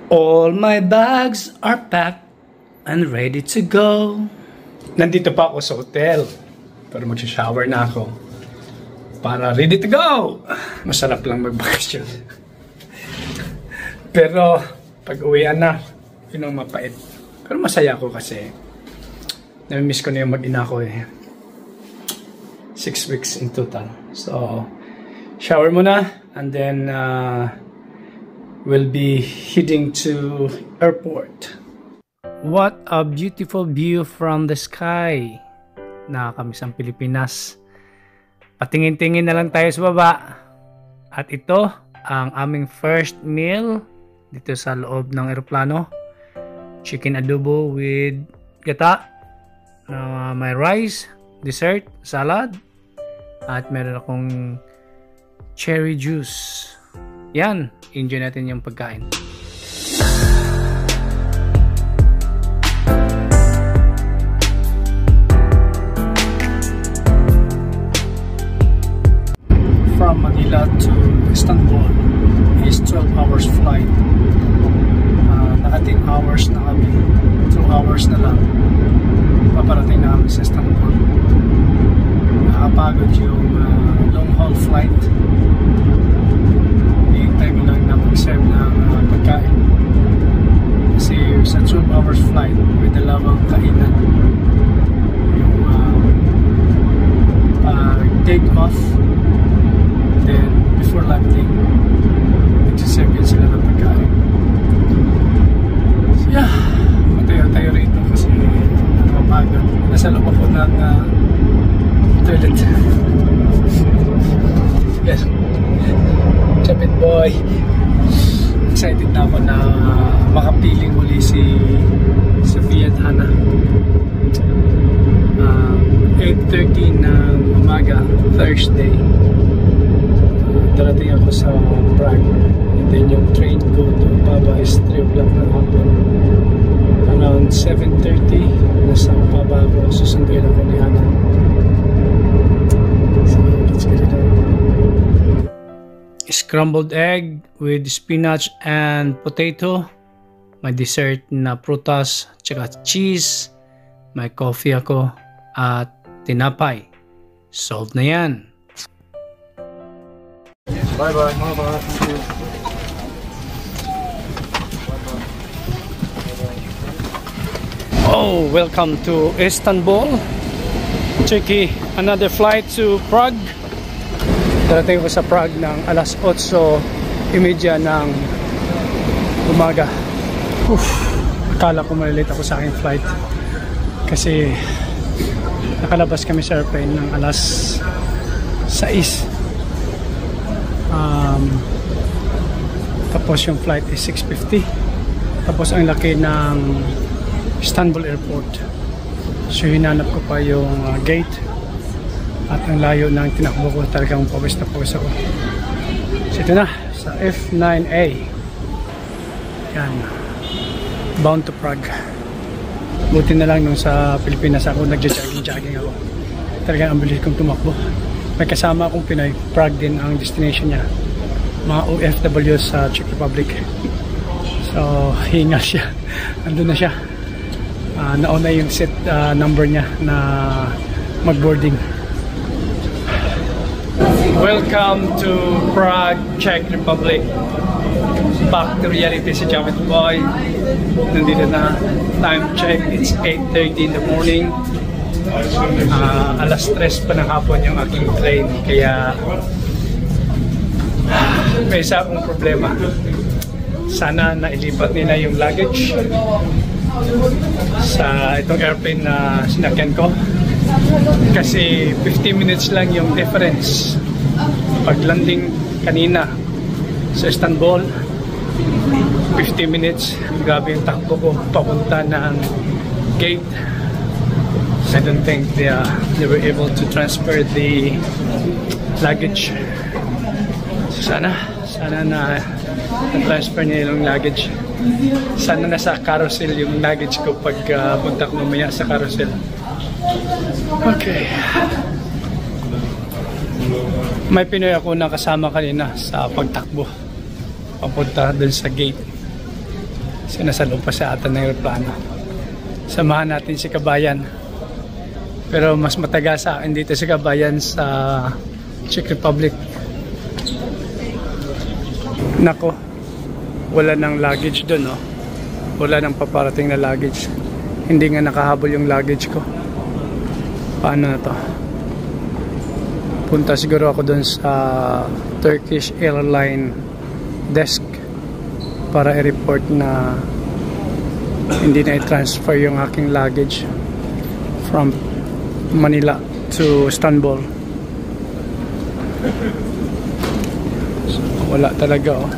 All my bags are packed and ready to go. Nandito pa ako sa hotel. Pero mag-shower na ako. Para ready to go! Masarap lang magbakasyon. Pero pag uwian na, yun ang mapait. Pero masaya ako kasi namimiss ko na yung mag-ina ko eh. 6 weeks in total. So, shower muna and then we'll be heading to airport. What a beautiful view from the sky. Nakakamiss ang Pilipinas. Patingin-tingin na lang tayo sa baba. At ito ang aming first meal dito sa loob ng eroplano. Chicken adobo with gata. May rice, dessert, salad. At meron akong cherry juice. Yan, enjoy natin yung pagkain. From Manila to Istanbul is 12 hours flight. Naka 10 hours na kami. 2 hours na lang. Paparating na kami sa Istanbul. Nakapagod yung long haul flight. Hihintay mo lang na mag-serve ng pagkain. Kasi sa 12 hours flight, may dalawang kainan. Yung take off, then before landing, nagsiserve yun sila ng pagkain. So yeah, matayo-tayo rito kasi nakapagod. Nasa loob ako ng toilet. Yes. Chapit boy. Excited na ako na makapiling muli si Sophia at Hannah. 8:30 ng umaga, Thursday. Darating ako sa Prague. And then yung train go to Paba is 3 o'clock ng hapon. Around 7:30, nasa Paba ako. Susunduin ako ni Hannah. So, let's get it on. Scrambled egg with spinach and potato. May dessert na prutas, tsaka cheese. May coffee ako at tinapay. Solved na yan. Bye bye. Bye bye. Thank you. Oh, welcome to Istanbul, Turkey. Another flight to Prague. Darating ko sa Prague ng alas 8:30 ng umaga. Akala ko malilate ako sa aking flight kasi nakalabas kami sa airplane ng alas 6. Tapos yung flight is 6:50. Tapos ang laki ng Istanbul Airport. So hinanap ko pa yung gate. At ang layo ng tinakbo ko, talagang pawis na pawis ako. So ito na, sa F9A. Yan. Bound to Prague. Buti na lang nung sa Pilipinas ako, nagja-jogging ako. Talagang ang bilis kong tumakbo. May kasama akong Pinoy. Prague din ang destination niya. Mga OFW sa Czech Republic. So, hingal siya. Andun na siya. Nauna yung set number niya na mag-boarding. Welcome to Prague, Czech Republic. Back to reality si Chapit Boy. Nandito na. Time check, it's 8:30 in the morning. Alas 3 pa ng hapon yung aking train. Kaya may isa akong problema. Sana nailipat nila yung luggage sa itong airplane na sinakyan ko. Kasi 15 minutes lang yung difference. Pag landing kanina sa Istanbul, 50 minutes. Grabe yung takbo ko papunta ng gate. I don't think they were able to transfer the luggage. So sana na transfer niya yung luggage. Sana nasa carousel yung luggage ko pag punta ko mamaya sa carousel. Okay. May Pinoy ako na kasama kanina sa pagtakbo papunta dun sa gate. Sinasalong pa sa ata ng aeroplano. Samahan natin si Kabayan. Pero mas mataga sa akin dito si Kabayan sa Czech Republic. Nako, wala nang luggage doon, oh. Wala nang paparating na luggage. Hindi nga nakahabol yung luggage ko. Paano na to? Punta siguro ako doon sa Turkish Airline desk para i-report na hindi na i-transfer yung aking luggage from Manila to Istanbul. So, wala talaga, oh.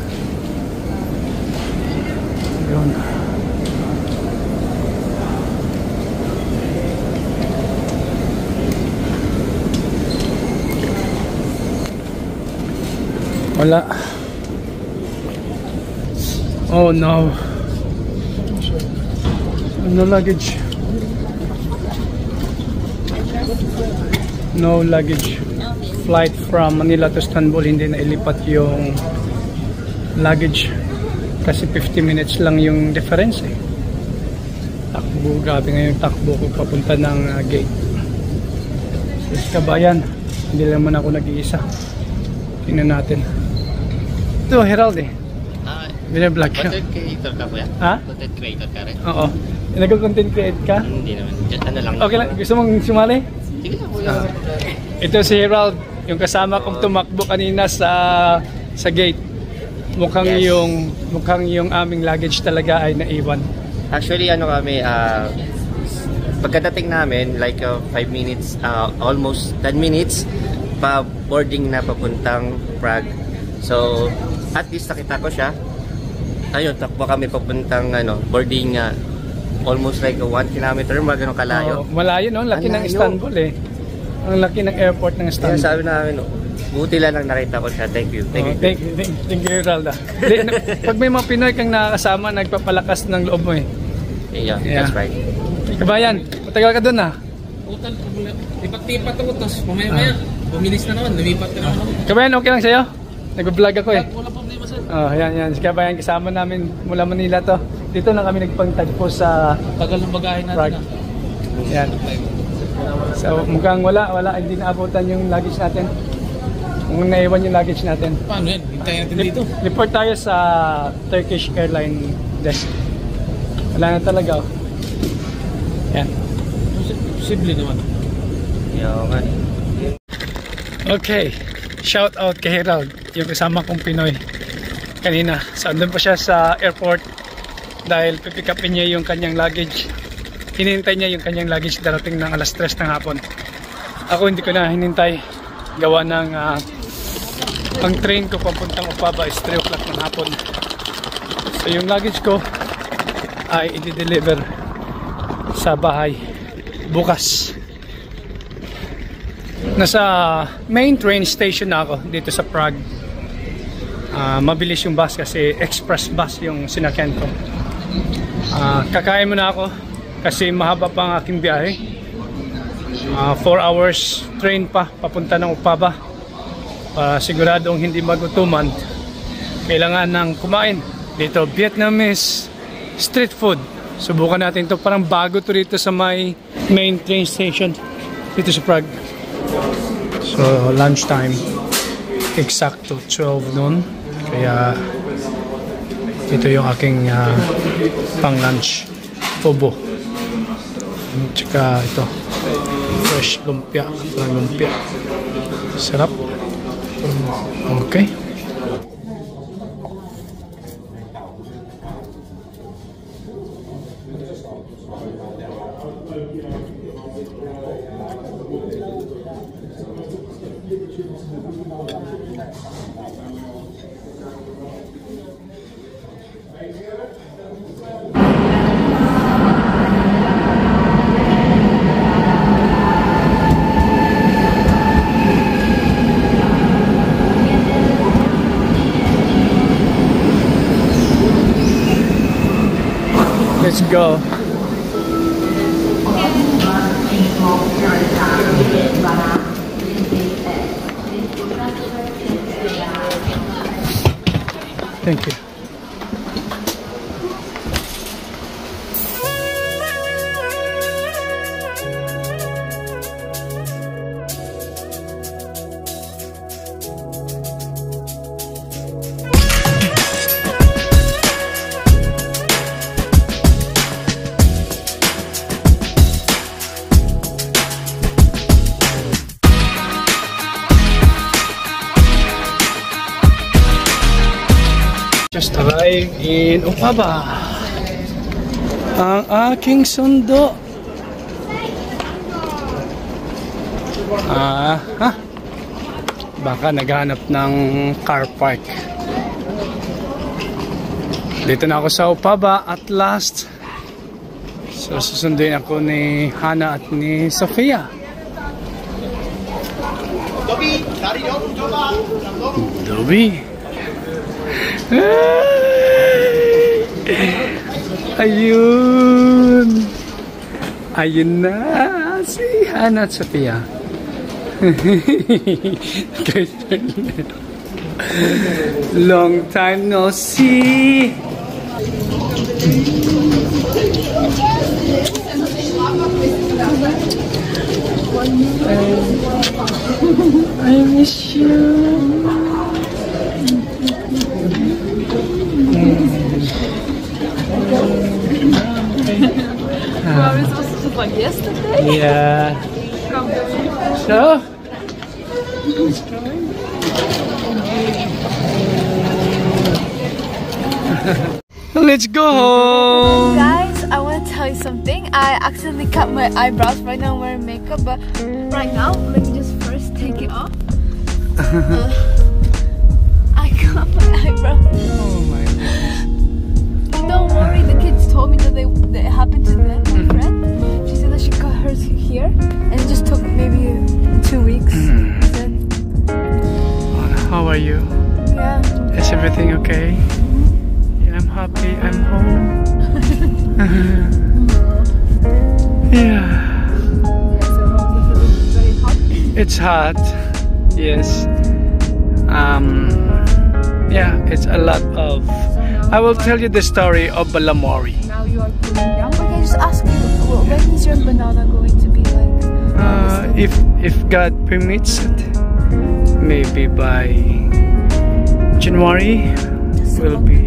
Yun. Wala. Oh no. No luggage. No luggage. Flight from Manila to Istanbul, hindi na ilipat yung luggage. Kasi 50 minutes lang yung difference, eh. Takbo, grabe ngayon takbo ko papunta ng gate. Kabayan, hindi naman ako nag-iisa. Tingnan natin. Ito, Herald, eh. Binablog ka. Content creator ka po yan? Ha? Content creator ka rin? Oo. Nag-content create ka? Hindi naman. Just ano lang. Okay lang. Gusto mong sumali? Sige lang kuya. Ito si Herald, yung kasama kong tumakbo kanina sa gate. Mukhang Yes. mukhang yung aming luggage talaga ay naiwan. Actually, ano kami, pagkadating namin, like 5 minutes, almost 10 minutes, pa boarding na papuntang Prague. So, at least nakita ko siya. Ayun, takbo kami papuntang boarding almost like 1 kilometer, mga ganun kalayo. Oo, malayo, no? Laki ng Malayo. Istanbul, eh. Ang laki ng airport ng Kaya Istanbul. sabi namin, buti lang nakita ko siya. Thank you. Thank you. Thank you, Herald. Pag may mga Pinoy kang nakakasama, nagpapalakas ng loob mo, eh. Yeah, that's right. Kabayan, matagal ka doon, ha? Utal, lipat-lipat ako, tapos mamaya-maya, bumilis na naman, lumipat na naman ako. Kabayan, okay lang sa'yo? Nag-vlog ako, eh. Wala problema sir. Oh, yan. Si Kabayan, kasama namin mula Manila to. Dito na kami nagpangtagpo sa Tagal ng bagahe Prague. natin Yan. So, mukhang hindi naabutan yung luggage natin. Kung naiwan yung luggage natin. Paano yan? Hintayin natin dito. Report tayo sa Turkish Airline desk. Wala na talaga, oh. Yan. Posible naman. Yeah, man. Okay. Shout out kay Herald, yung kasama kong Pinoy. Kanina, so andun pa siya sa airport dahil pipick upin niya yung kanyang luggage. Hinihintay niya yung kanyang luggage darating ng alas 3 ng hapon. Ako hindi ko na hinintay. Gawa ng ang train ko papuntang Opava is 3 o'clock ng hapon. So yung luggage ko ay i-deliver sa bahay bukas. Nasa main train station na ako dito sa Prague. Mabilis yung bus kasi express bus yung sinakyan ko. Kakain muna ako kasi mahaba pa ang aking biyahe. 4 hours train pa papunta ng Opava. Siguradong hindi magutuman. Kailangan ng kumain. Dito Vietnamese street food. Subukan natin to. Parang bago to rito sa may main train station dito sa Prague. So lunchtime, eksakto 12 noon. Kaya ito yung aking pang lunch, pobo. Tsaka ito, fresh lumpia, parang lumpia. Sarap. Okay. Let's go. Thank you. in Opava. Ang aking sundo. Baka naghanap ng car park. Dito na ako sa Opava at last. So susunduin ako ni Hana at ni Sofia. Dobby. Ayun. Ayun na si Hana at Sofia. Long time no see. I miss you. Were we supposed to talk like yesterday? Yeah. So? Let's go home. Guys, I want to tell you something. I accidentally cut my eyebrows. Right now I'm wearing makeup, but right now, let me just first take it off. I cut my eyebrows. Oh my God. Don't worry, the kids told me that it happened to them, my friend. She said that she cut hers here, and it just took maybe 2 weeks. Then, How are you? yeah. Is everything okay? Yeah, I'm happy. I'm home. Yeah. So it's very hot. It's hot. Yes. Yeah, it's a lot of. I will tell you the story of Balamori. Now you are cooling down. Okay, I just ask you, when is your banana going to be like? If God permits it, maybe by January will be